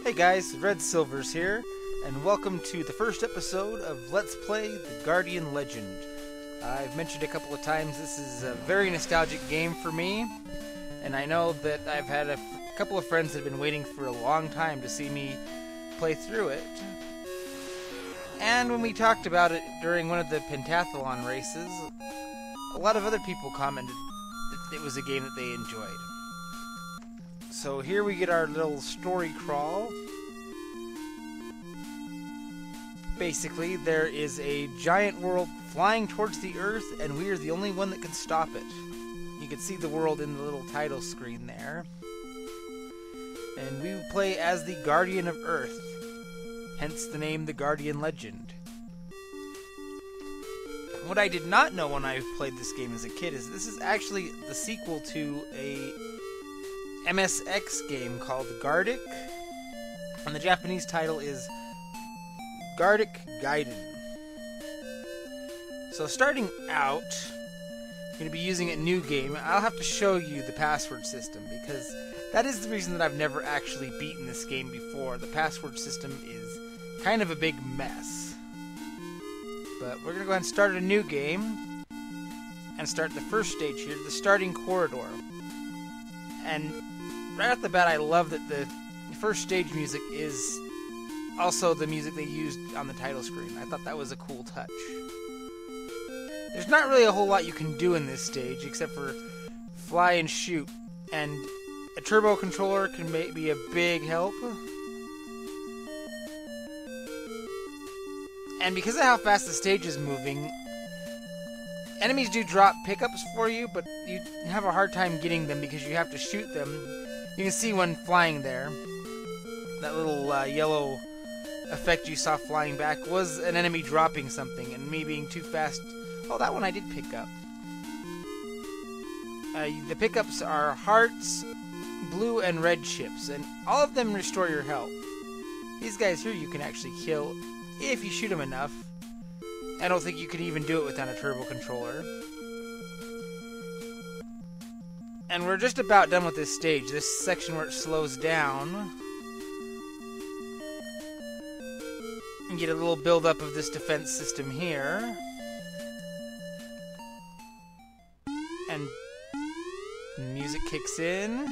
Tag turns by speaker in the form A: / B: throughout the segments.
A: Hey guys, Red Silvers here, and welcome to the first episode of Let's Play The Guardian Legend. I've mentioned a couple of times this is a very nostalgic game for me, and I know that I've had a couple of friends that have been waiting for a long time to see me play through it. And when we talked about it during one of the pentathlon races, a lot of other people commented that it was a game that they enjoyed. So here we get our little story crawl. Basically, there is a giant world flying towards the Earth, and we are the only one that can stop it. You can see the world in the little title screen there. And we play as the Guardian of Earth, hence the name The Guardian Legend. What I did not know when I played this game as a kid is this is actually the sequel to a MSX game called Gardic, and the Japanese title is Gardic Gaiden. So starting out, I'm going to be using a new game. I'll have to show you the password system because that is the reason that I've never actually beaten this game before. The password system is kind of a big mess. But we're going to go ahead and start a new game and start the first stage here, the starting corridor. And right off the bat, I love that the first stage music is also the music they used on the title screen. I thought that was a cool touch. There's not really a whole lot you can do in this stage except for fly and shoot, and a turbo controller can be a big help. And because of how fast the stage is moving, enemies do drop pickups for you, but you have a hard time getting them because you have to shoot them. You can see one flying there. That little yellow effect you saw flying back was an enemy dropping something, and me being too fast. Oh, that one I did pick up. The pickups are hearts, blue and red chips, and all of them restore your health. These guys here you can actually kill if you shoot them enough. I don't think you could even do it without a turbo controller. And we're just about done with this stage. This section where it slows down. And get a little build-up of this defense system here. And music kicks in.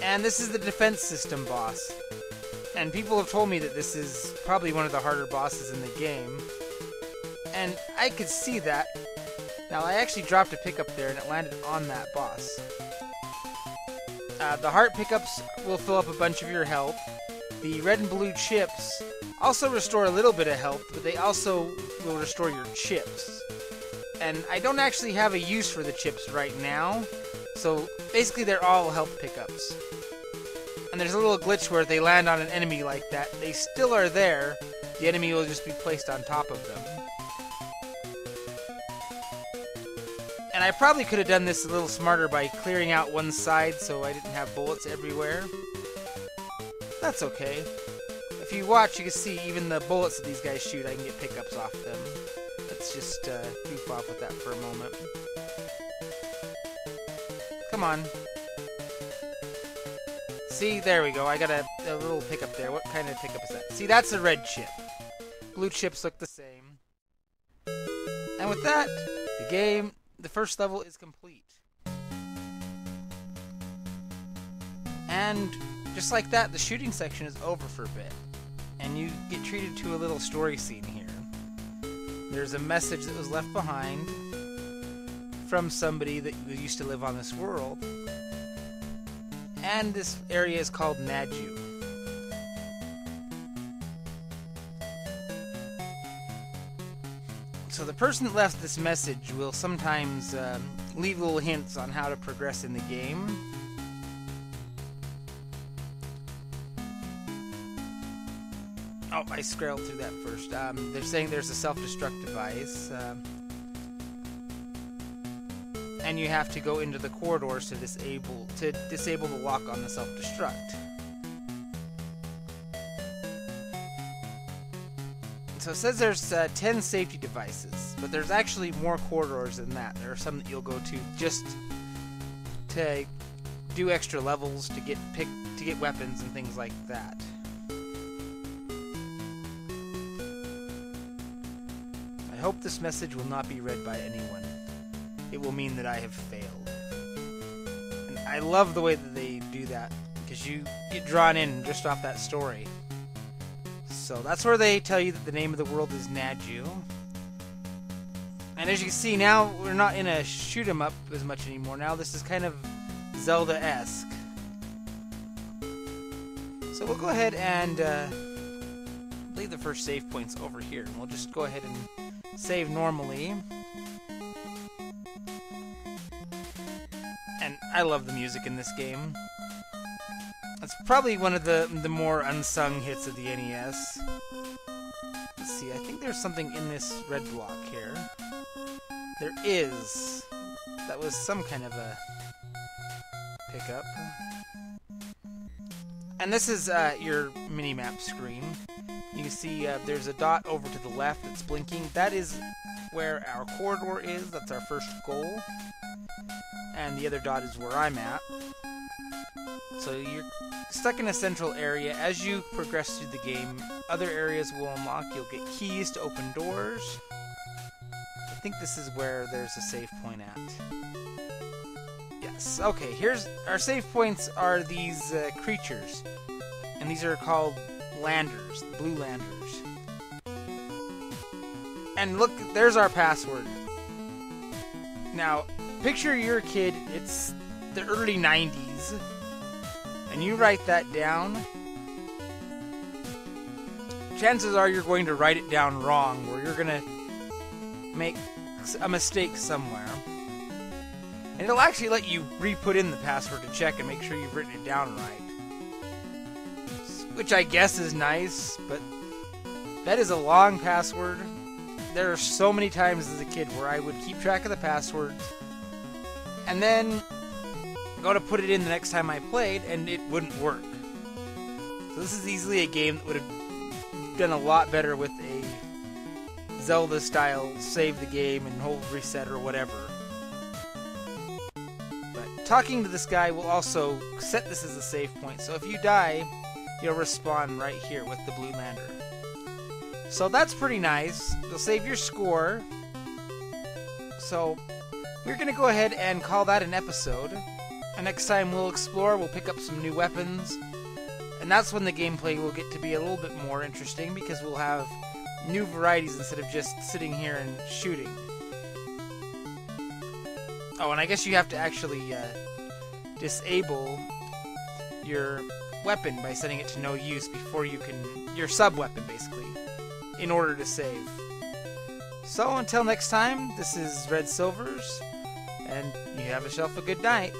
A: And this is the defense system boss. And people have told me that this is probably one of the harder bosses in the game. And I could see that. Now, I actually dropped a pickup there and it landed on that boss. The heart pickups will fill up a bunch of your health. The red and blue chips also restore a little bit of health, but they also will restore your chips. And I don't actually have a use for the chips right now, so basically they're all health pickups. And there's a little glitch where if they land on an enemy like that, they still are there, the enemy will just be placed on top of them. And I probably could have done this a little smarter by clearing out one side so I didn't have bullets everywhere. That's okay. If you watch, you can see even the bullets that these guys shoot, I can get pickups off them. Let's just goof off with that for a moment. Come on. See, there we go. I got a little pickup there. What kind of pickup is that? See, that's a red chip. Blue chips look the same. And with that, the first level is complete. And just like that, the shooting section is over for a bit. And you get treated to a little story scene here. There's a message that was left behind from somebody that used to live on this world. And this area is called Naju. So the person that left this message will sometimes leave little hints on how to progress in the game. Oh, I scrolled through that first. They're saying there's a self-destruct device. And you have to go into the corridors to disable the lock on the self-destruct. So it says there's 10 safety devices, but there's actually more corridors than that. There are some that you'll go to just to do extra levels to get weapons and things like that. I hope this message will not be read by anyone. It will mean that I have failed. And I love the way that they do that, because you get drawn in just off that story. So that's where they tell you that the name of the world is Naju. And as you can see, now we're not in a shoot 'em up as much anymore. Now this is kind of Zelda-esque. So we'll go ahead and leave the first save points over here. And we'll just go ahead and save normally. And I love the music in this game. It's probably one of the more unsung hits of the NES. Let's see, I think there's something in this red block here. There is. That was some kind of a pickup. And this is your mini-map screen. You can see there's a dot over to the left that's blinking. That is where our corridor is. That's our first goal. And the other dot is where I'm at. So you're stuck in a central area. As you progress through the game, other areas will unlock. You'll get keys to open doors. I think this is where there's a save point at. Yes, okay, here's our save points are these creatures. And these are called landers, the blue landers. And look, there's our password. Now, picture you're a kid, it's the early 90s, and you write that down. Chances are you're going to write it down wrong, or you're going to make a mistake somewhere. And it'll actually let you re-put in the password to check and make sure you've written it down right. Which I guess is nice, but that is a long password. There are so many times as a kid where I would keep track of the passwords and then go to put it in the next time I played and it wouldn't work. So this is easily a game that would have done a lot better with a Zelda style save the game and hold reset or whatever. But talking to this guy will also set this as a save point, so if you die, you'll respawn right here with the blue lander. So that's pretty nice. You'll save your score. So we're going to go ahead and call that an episode. And next time we'll explore, we'll pick up some new weapons. And that's when the gameplay will get to be a little bit more interesting, because we'll have new varieties instead of just sitting here and shooting. Oh, and I guess you have to actually disable your weapon by setting it to no use before you can... your sub-weapon, basically, in order to save. So until next time, this is Red Silvers, and you have yourself a good night.